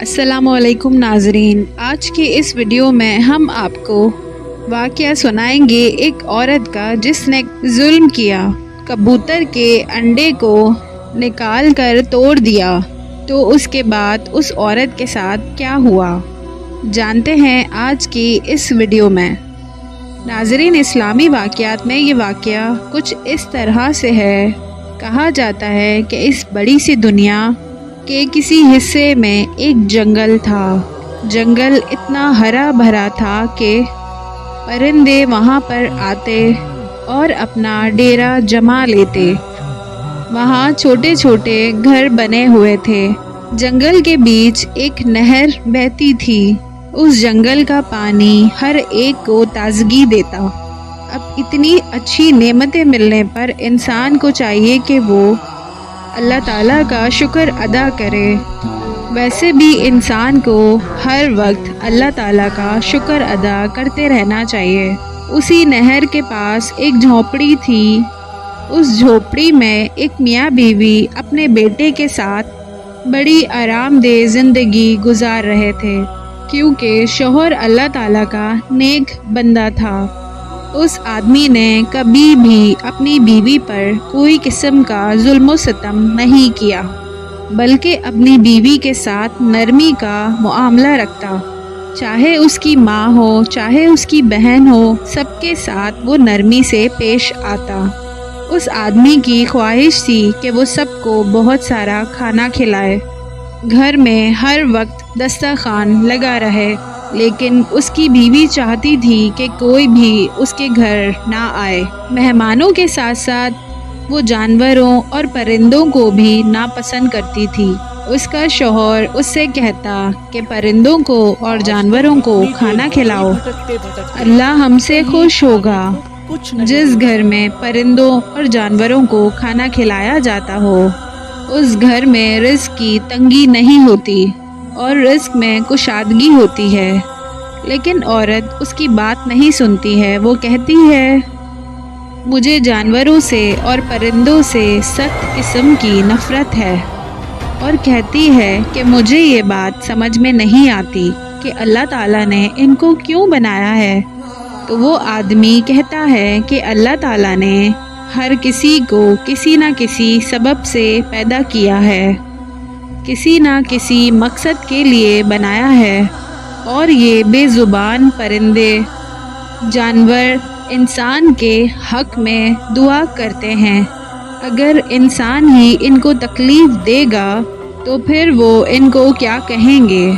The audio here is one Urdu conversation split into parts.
السلام علیکم ناظرین، آج کی اس ویڈیو میں ہم آپ کو واقعہ سنائیں گے ایک عورت کا جس نے ظلم کیا، کبوتر کے انڈے کو نکال کر توڑ دیا۔ تو اس کے بعد اس عورت کے ساتھ کیا ہوا، جانتے ہیں آج کی اس ویڈیو میں۔ ناظرین، اسلامی واقعات میں یہ واقعہ کچھ اس طرح سے ہے۔ کہا جاتا ہے کہ اس بڑی سی دنیا کے کسی حصے میں ایک جنگل تھا۔ جنگل اتنا ہرا بھرا تھا کہ پرندے وہاں پر آتے اور اپنا ڈیرا جما لیتے۔ وہاں چھوٹے چھوٹے گھر بنے ہوئے تھے۔ جنگل کے بیچ ایک نہر بہتی تھی۔ اس جنگل کا پانی ہر ایک کو تازگی دیتا۔ اب اتنی اچھی نعمتیں ملنے پر انسان کو چاہیے کہ وہ اللہ تعالیٰ کا شکر ادا کرے۔ ویسے بھی انسان کو ہر وقت اللہ تعالیٰ کا شکر ادا کرتے رہنا چاہیے۔ اسی نہر کے پاس ایک جھونپڑی تھی۔ اس جھونپڑی میں ایک میاں بیوی اپنے بیٹے کے ساتھ بڑی آرام دہ زندگی گزار رہے تھے، کیونکہ شوہر اللہ تعالیٰ کا نیک بندہ تھا۔ اس آدمی نے کبھی بھی اپنی بیوی پر کوئی قسم کا ظلم و ستم نہیں کیا، بلکہ اپنی بیوی کے ساتھ نرمی کا معاملہ رکھتا۔ چاہے اس کی ماں ہو، چاہے اس کی بہن ہو، سب کے ساتھ وہ نرمی سے پیش آتا۔ اس آدمی کی خواہش تھی کہ وہ سب کو بہت سارا کھانا کھلائے، گھر میں ہر وقت دسترخوان لگا رہے، لیکن اس کی بیوی چاہتی تھی کہ کوئی بھی اس کے گھر نہ آئے۔ مہمانوں کے ساتھ ساتھ وہ جانوروں اور پرندوں کو بھی ناپسند کرتی تھی۔ اس کا شوہر اس سے کہتا کہ پرندوں کو اور جانوروں کو کھانا کھلاؤ، اللہ ہم سے خوش ہوگا۔ جس گھر میں پرندوں اور جانوروں کو کھانا کھلایا جاتا ہو، اس گھر میں رزق کی تنگی نہیں ہوتی اور رزق میں کشادگی ہوتی ہے۔ لیکن عورت اس کی بات نہیں سنتی ہے۔ وہ کہتی ہے، مجھے جانوروں سے اور پرندوں سے سخت قسم کی نفرت ہے، اور کہتی ہے کہ مجھے یہ بات سمجھ میں نہیں آتی کہ اللہ تعالیٰ نے ان کو کیوں بنایا ہے۔ تو وہ آدمی کہتا ہے کہ اللہ تعالیٰ نے ہر کسی کو کسی نہ کسی سبب سے پیدا کیا ہے، کسی نہ کسی مقصد کے لیے بنایا ہے، اور یہ بے زبان پرندے جانور انسان کے حق میں دعا کرتے ہیں۔ اگر انسان ہی ان کو تکلیف دے گا تو پھر وہ ان کو کیا کہیں گے؟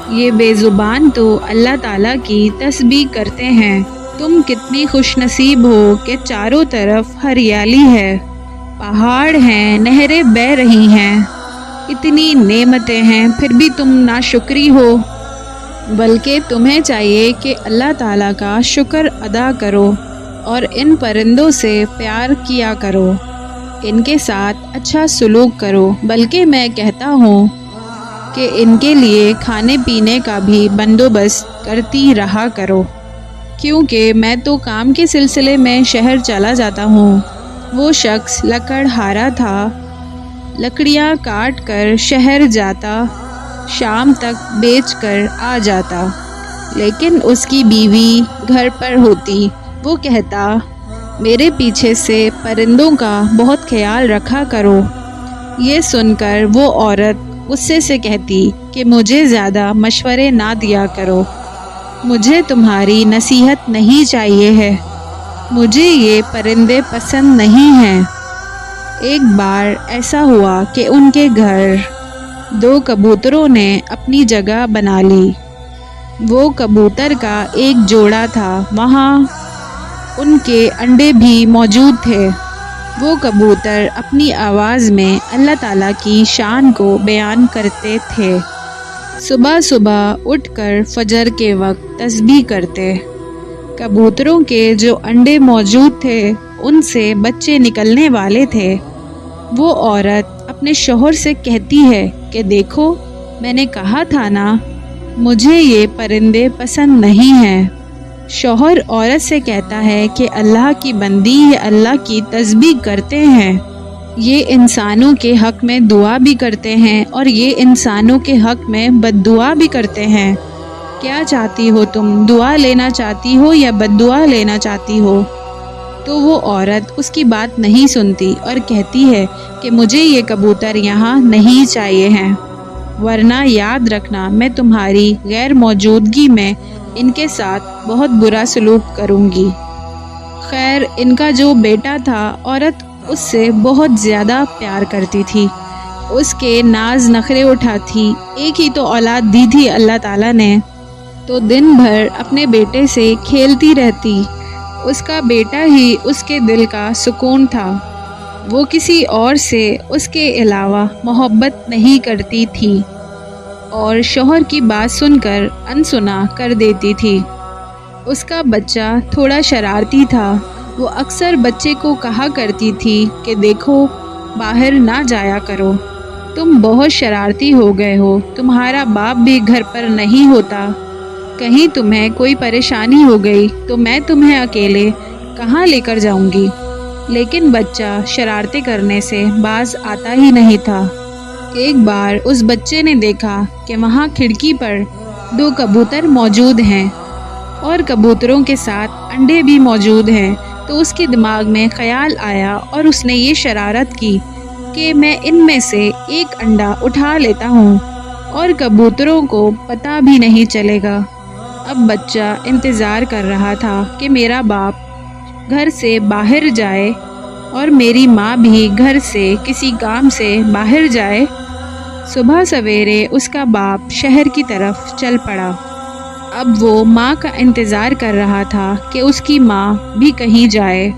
یہ بے زبان تو اللہ تعالیٰ کی تسبیح کرتے ہیں۔ تم کتنی خوش نصیب ہو کہ چاروں طرف ہریالی ہے، پہاڑ ہیں، نہریں بہہ رہی ہیں، اتنی نعمتیں ہیں، پھر بھی تم ناشکری ہو۔ بلکہ تمہیں چاہیے کہ اللہ تعالیٰ کا شکر ادا کرو اور ان پرندوں سے پیار کیا کرو، ان کے ساتھ اچھا سلوک کرو۔ بلکہ میں کہتا ہوں کہ ان کے لیے کھانے پینے کا بھی بندوبست کرتی رہا کرو، کیونکہ میں تو کام کے سلسلے میں شہر چلا جاتا ہوں۔ وہ شخص لکڑہارا تھا، لکڑیاں کاٹ کر شہر جاتا، شام تک بیچ کر آ جاتا، لیکن اس کی بیوی گھر پر ہوتی۔ وہ کہتا، میرے پیچھے سے پرندوں کا بہت خیال رکھا کرو۔ یہ سن کر وہ عورت غصے سے کہتی کہ مجھے زیادہ مشورے نہ دیا کرو، مجھے تمہاری نصیحت نہیں چاہیے ہے، مجھے یہ پرندے پسند نہیں ہیں۔ ایک بار ایسا ہوا کہ ان کے گھر دو کبوتروں نے اپنی جگہ بنا لی۔ وہ کبوتر کا ایک جوڑا تھا، وہاں ان کے انڈے بھی موجود تھے۔ وہ کبوتر اپنی آواز میں اللہ تعالیٰ کی شان کو بیان کرتے تھے۔ صبح صبح اٹھ کر فجر کے وقت تسبیح کرتے۔ کبوتروں کے جو انڈے موجود تھے ان سے بچے نکلنے والے تھے۔ وہ عورت اپنے شوہر سے کہتی ہے کہ دیکھو، میں نے کہا تھا نا، مجھے یہ پرندے پسند نہیں ہیں۔ شوہر عورت سے کہتا ہے کہ اللہ کی بندی یہ اللہ کی تسبیح کرتے ہیں، یہ انسانوں کے حق میں دعا بھی کرتے ہیں اور یہ انسانوں کے حق میں بد دعا بھی کرتے ہیں۔ کیا چاہتی ہو تم؟ دعا لینا چاہتی ہو یا بد دعا لینا چاہتی ہو؟ تو وہ عورت اس کی بات نہیں سنتی اور کہتی ہے کہ مجھے یہ کبوتر یہاں نہیں چاہیے ہیں، ورنہ یاد رکھنا میں تمہاری غیر موجودگی میں ان کے ساتھ بہت برا سلوک کروں گی۔ خیر، ان کا جو بیٹا تھا عورت اس سے بہت زیادہ پیار کرتی تھی، اس کے ناز نخرے اٹھاتی، ایک ہی تو اولاد دی تھی اللہ تعالیٰ نے، تو دن بھر اپنے بیٹے سے کھیلتی رہتی۔ اس کا بیٹا ہی اس کے دل کا سکون تھا، وہ کسی اور سے اس کے علاوہ محبت نہیں کرتی تھی اور شوہر کی بات سن کر انسنا کر دیتی تھی۔ اس کا بچہ تھوڑا شرارتی تھا، وہ اکثر بچے کو کہا کرتی تھی کہ دیکھو باہر نہ جایا کرو، تم بہت شرارتی ہو گئے ہو، تمہارا باپ بھی گھر پر نہیں ہوتا، کہیں تمہیں کوئی پریشانی ہو گئی تو میں تمہیں اکیلے کہاں لے کر جاؤں گی؟ لیکن بچہ شرارتیں کرنے سے باز آتا ہی نہیں تھا۔ ایک بار اس بچے نے دیکھا کہ وہاں کھڑکی پر 2 کبوتر موجود ہیں اور کبوتروں کے ساتھ انڈے بھی موجود ہیں، تو اس کے دماغ میں خیال آیا اور اس نے یہ شرارت کی کہ میں ان میں سے ایک انڈا اٹھا لیتا ہوں اور کبوتروں کو پتہ بھی نہیں چلے گا۔ اب بچہ انتظار کر رہا تھا کہ میرا باپ گھر سے باہر جائے اور میری ماں بھی گھر سے کسی کام سے باہر جائے۔ صبح سویرے اس کا باپ شہر کی طرف چل پڑا۔ اب وہ ماں کا انتظار کر رہا تھا کہ اس کی ماں بھی کہیں جائے۔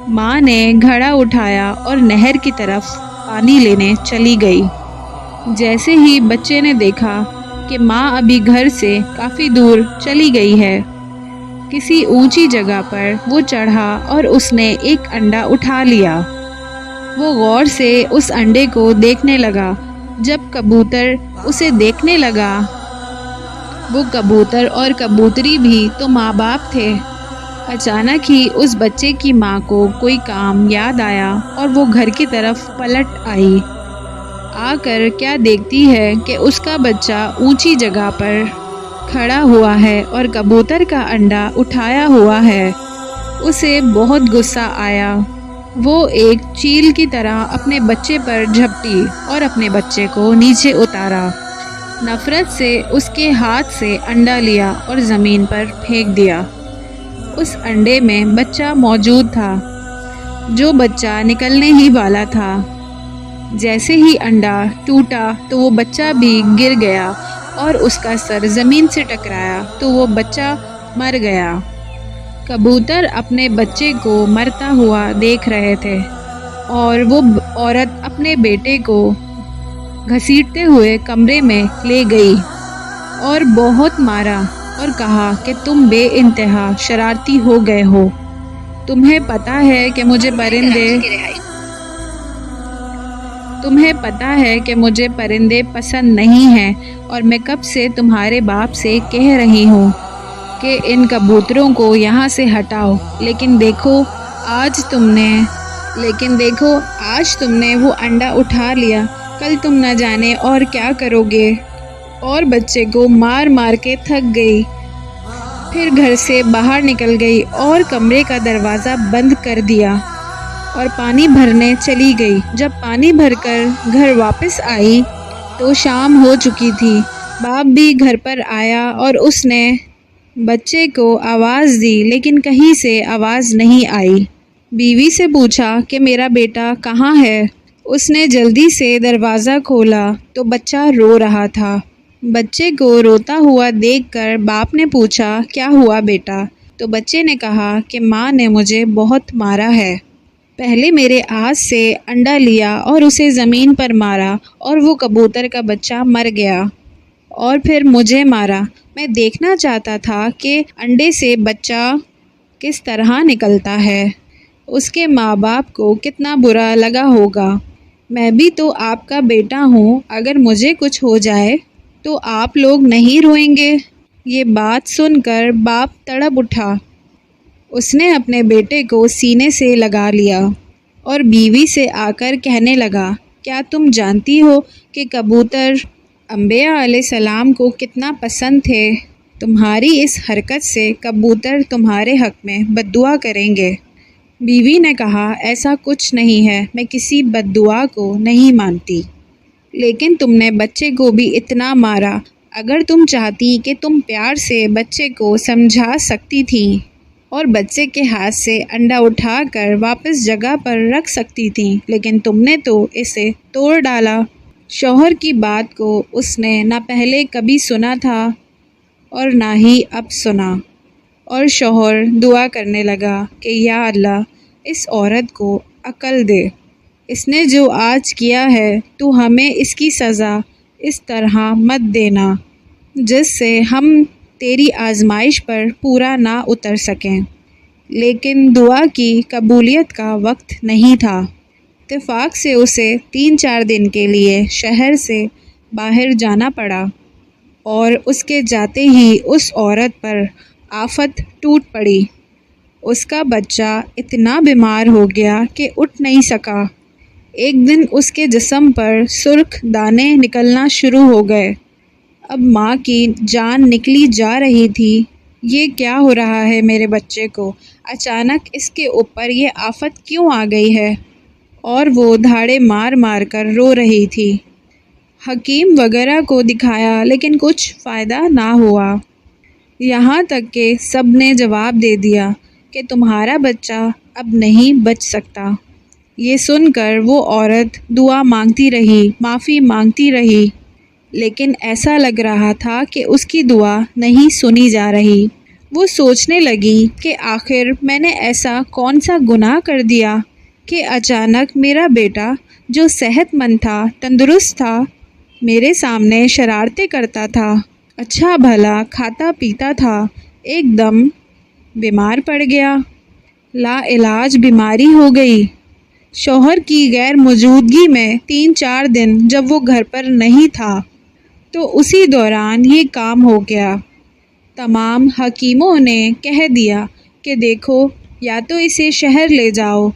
ماں نے گھڑا اٹھایا اور نہر کی طرف پانی لینے چلی گئی۔ جیسے ہی بچے نے دیکھا کہ ماں ابھی گھر سے کافی دور چلی گئی ہے، کسی اونچی جگہ پر وہ چڑھا اور اس نے ایک انڈا اٹھا لیا۔ وہ غور سے اس انڈے کو دیکھنے لگا۔ جب کبوتر اسے دیکھنے لگا، وہ کبوتر اور کبوتری بھی تو ماں باپ تھے۔ اچانک ہی اس بچے کی ماں کو کوئی کام یاد آیا اور وہ گھر کی طرف پلٹ آئی۔ آ کر کیا دیکھتی ہے کہ اس کا بچہ اونچی جگہ پر کھڑا ہوا ہے اور کبوتر کا انڈا اٹھایا ہوا ہے۔ اسے بہت غصہ آیا۔ وہ ایک چیل کی طرح اپنے بچے پر جھپٹی اور اپنے بچے کو نیچے اتارا۔ نفرت سے اس کے ہاتھ سے انڈا لیا اور زمین پر پھینک دیا۔ اس انڈے میں بچہ موجود تھا، جو بچہ نکلنے ہی والا تھا۔ جیسے ہی انڈا ٹوٹا تو وہ بچہ بھی گر گیا اور اس کا سر زمین سے ٹکرایا تو وہ بچہ مر گیا۔ کبوتر اپنے بچے کو مرتا ہوا دیکھ رہے تھے اور وہ عورت اپنے بیٹے کو گھسیٹتے ہوئے کمرے میں لے گئی اور بہت مارا اور کہا کہ تم بے انتہا شرارتی ہو گئے ہو، تمہیں پتہ ہے کہ مجھے پرندے پسند نہیں ہیں اور میں کب سے تمہارے باپ سے کہہ رہی ہوں کہ ان کبوتروں کو یہاں سے ہٹاؤ، لیکن دیکھو آج تم نے وہ انڈا اٹھا لیا، کل تم نہ جانے اور کیا کرو گے۔ اور بچے کو مار مار کے تھک گئی، پھر گھر سے باہر نکل گئی اور کمرے کا دروازہ بند کر دیا اور پانی بھرنے چلی گئی۔ جب پانی بھر کر گھر واپس آئی تو شام ہو چکی تھی۔ باپ بھی گھر پر آیا اور اس نے بچے کو آواز دی لیکن کہیں سے آواز نہیں آئی۔ بیوی سے پوچھا کہ میرا بیٹا کہاں ہے؟ اس نے جلدی سے دروازہ کھولا تو بچہ رو رہا تھا۔ بچے کو روتا ہوا دیکھ کر باپ نے پوچھا کیا ہوا بیٹا؟ تو بچے نے کہا کہ ماں نے مجھے بہت مارا ہے، پہلے میرے ہاتھ سے انڈا لیا اور اسے زمین پر مارا اور وہ کبوتر کا بچہ مر گیا اور پھر مجھے مارا۔ میں دیکھنا چاہتا تھا کہ انڈے سے بچہ کس طرح نکلتا ہے، اس کے ماں باپ کو کتنا برا لگا ہوگا۔ میں بھی تو آپ کا بیٹا ہوں، اگر مجھے کچھ ہو جائے تو آپ لوگ نہیں روئیں گے؟ یہ بات سن کر باپ تڑپ اٹھا۔ اس نے اپنے بیٹے کو سینے سے لگا لیا اور بیوی سے آ کر کہنے لگا، کیا تم جانتی ہو کہ کبوتر انبیاء علیہ السلام کو کتنا پسند تھے؟ تمہاری اس حرکت سے کبوتر تمہارے حق میں بد دعا کریں گے۔ بیوی نے کہا، ایسا کچھ نہیں ہے، میں کسی بد دعا کو نہیں مانتی، لیکن تم نے بچے کو بھی اتنا مارا۔ اگر تم چاہتی کہ تم پیار سے بچے کو سمجھا سکتی تھیں اور بچے کے ہاتھ سے انڈا اٹھا کر واپس جگہ پر رکھ سکتی تھیں، لیکن تم نے تو اسے توڑ ڈالا۔ شوہر کی بات کو اس نے نہ پہلے کبھی سنا تھا اور نہ ہی اب سنا، اور شوہر دعا کرنے لگا کہ یا اللہ اس عورت کو عقل دے، اس نے جو آج کیا ہے تو ہمیں اس کی سزا اس طرح مت دینا جس سے ہم تیری آزمائش پر پورا نہ اتر سکیں۔ لیکن دعا کی قبولیت کا وقت نہیں تھا۔ اتفاق سے اسے 3-4 دن کے لیے شہر سے باہر جانا پڑا، اور اس کے جاتے ہی اس عورت پر آفت ٹوٹ پڑی۔ اس کا بچہ اتنا بیمار ہو گیا کہ اٹھ نہیں سکا۔ ایک دن اس کے جسم پر سرخ دانے نکلنا شروع ہو گئے۔ اب ماں کی جان نکلی جا رہی تھی۔ یہ کیا ہو رہا ہے میرے بچے کو؟ اچانک اس کے اوپر یہ آفت کیوں آ گئی ہے؟ اور وہ دھاڑے مار مار کر رو رہی تھی۔ حکیم وغیرہ کو دکھایا لیکن کچھ فائدہ نہ ہوا، یہاں تک کہ سب نے جواب دے دیا کہ تمہارا بچہ اب نہیں بچ سکتا۔ یہ سن کر وہ عورت دعا مانگتی رہی، معافی مانگتی رہی، لیکن ایسا لگ رہا تھا کہ اس کی دعا نہیں سنی جا رہی۔ وہ سوچنے لگی کہ آخر میں نے ایسا کون سا گناہ کر دیا کہ اچانک میرا بیٹا جو صحت مند تھا، تندرست تھا، میرے سامنے شرارتیں کرتا تھا، اچھا بھلا کھاتا پیتا تھا، ایک دم بیمار پڑ گیا، لا علاج بیماری ہو گئی۔ شوہر کی غیر موجودگی میں 3-4 دن جب وہ گھر پر نہیں تھا تو اسی دوران یہ کام ہو گیا۔ تمام حکیموں نے کہہ دیا کہ دیکھو، یا تو اسے شہر لے جاؤ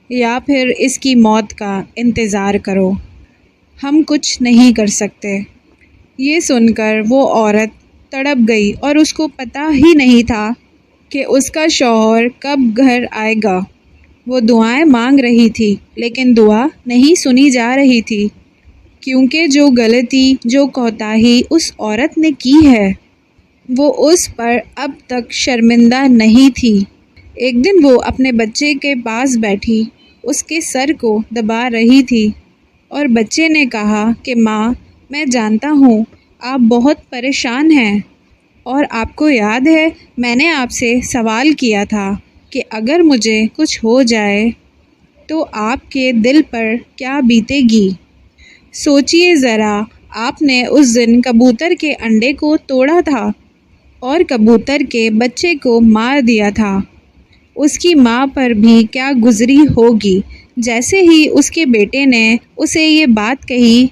یا پھر اس کی موت کا انتظار کرو، ہم کچھ نہیں کر سکتے۔ یہ سن کر وہ عورت تڑپ گئی اور اس کو پتہ ہی نہیں تھا کہ اس کا شوہر کب گھر آئے گا۔ وہ دعائیں مانگ رہی تھی لیکن دعا نہیں سنی جا رہی تھی، کیونکہ جو غلطی، جو کوتاہی اس عورت نے کی ہے وہ اس پر اب تک شرمندہ نہیں تھی۔ ایک دن وہ اپنے بچے کے پاس بیٹھی، اس کے سر کو دبا رہی تھی، اور بچے نے کہا کہ ماں، میں جانتا ہوں آپ بہت پریشان ہیں، اور آپ کو یاد ہے میں نے آپ سے سوال کیا تھا کہ اگر مجھے کچھ ہو جائے تو آپ کے دل پر کیا بیتے گی؟ سوچئے ذرا، آپ نے اس دن کبوتر کے انڈے کو توڑا تھا اور کبوتر کے بچے کو مار دیا تھا، اس کی ماں پر بھی کیا گزری ہوگی؟ جیسے ہی اس کے بیٹے نے اسے یہ بات کہی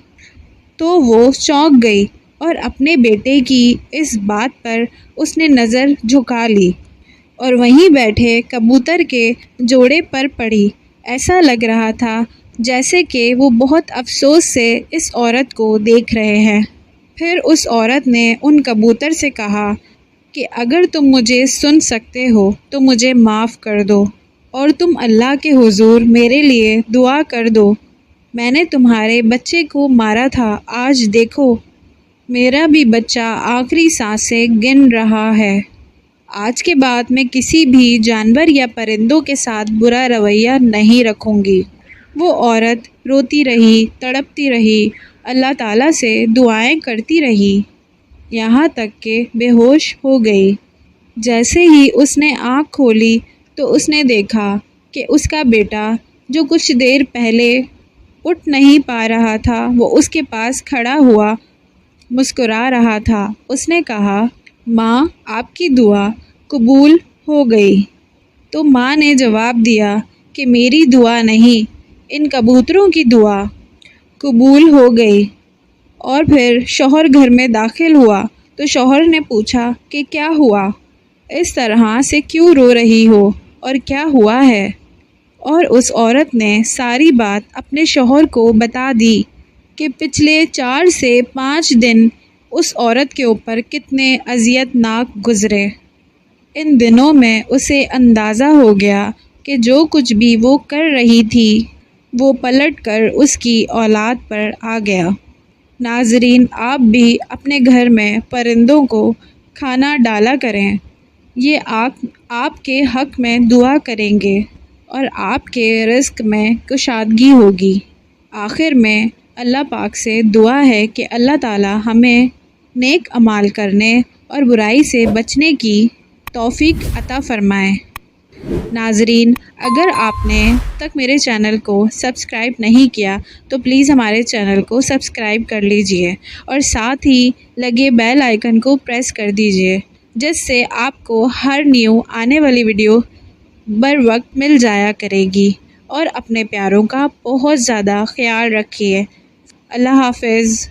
تو وہ چونک گئی، اور اپنے بیٹے کی اس بات پر اس نے نظر جھکا لی اور وہیں بیٹھے کبوتر کے جوڑے پر پڑی۔ ایسا لگ رہا تھا جیسے کہ وہ بہت افسوس سے اس عورت کو دیکھ رہے ہیں۔ پھر اس عورت نے ان کبوتر سے کہا کہ اگر تم مجھے سن سکتے ہو تو مجھے معاف کر دو، اور تم اللہ کے حضور میرے لیے دعا کر دو۔ میں نے تمہارے بچے کو مارا تھا، آج دیکھو میرا بھی بچہ آخری سانسیں گن رہا ہے۔ آج کے بعد میں کسی بھی جانور یا پرندوں کے ساتھ برا رویہ نہیں رکھوں گی۔ وہ عورت روتی رہی، تڑپتی رہی، اللہ تعالیٰ سے دعائیں کرتی رہی، یہاں تک کہ بے ہوش ہو گئی۔ جیسے ہی اس نے آنکھ کھولی تو اس نے دیکھا کہ اس کا بیٹا جو کچھ دیر پہلے اٹھ نہیں پا رہا تھا وہ اس کے پاس کھڑا ہوا مسکرا رہا تھا۔ اس نے کہا، ماں، آپ کی دعا قبول ہو گئی۔ تو ماں نے جواب دیا کہ میری دعا نہیں، ان کبوتروں کی دعا قبول ہو گئی۔ اور پھر شوہر گھر میں داخل ہوا تو شوہر نے پوچھا کہ کیا ہوا؟ اس طرح سے کیوں رو رہی ہو اور کیا ہوا ہے؟ اور اس عورت نے ساری بات اپنے شوہر کو بتا دی کہ پچھلے 4 سے 5 دن اس عورت کے اوپر کتنے اذیت ناک گزرے۔ ان دنوں میں اسے اندازہ ہو گیا کہ جو کچھ بھی وہ کر رہی تھی وہ پلٹ کر اس کی اولاد پر آ گیا۔ ناظرین، آپ بھی اپنے گھر میں پرندوں کو کھانا ڈالا کریں، یہ آپ کے حق میں دعا کریں گے اور آپ کے رزق میں کشادگی ہوگی۔ آخر میں اللہ پاک سے دعا ہے کہ اللہ تعالی ہمیں نیک اعمال کرنے اور برائی سے بچنے کی توفیق عطا فرمائے۔ ناظرین، اگر آپ نے تک میرے چینل کو سبسکرائب نہیں کیا تو پلیز ہمارے چینل کو سبسکرائب کر لیجئے اور ساتھ ہی لگے بیل آئیکن کو پریس کر دیجئے، جس سے آپ کو ہر نیو آنے والی ویڈیو بر وقت مل جایا کرے گی۔ اور اپنے پیاروں کا بہت زیادہ خیال رکھیے۔ اللہ حافظ۔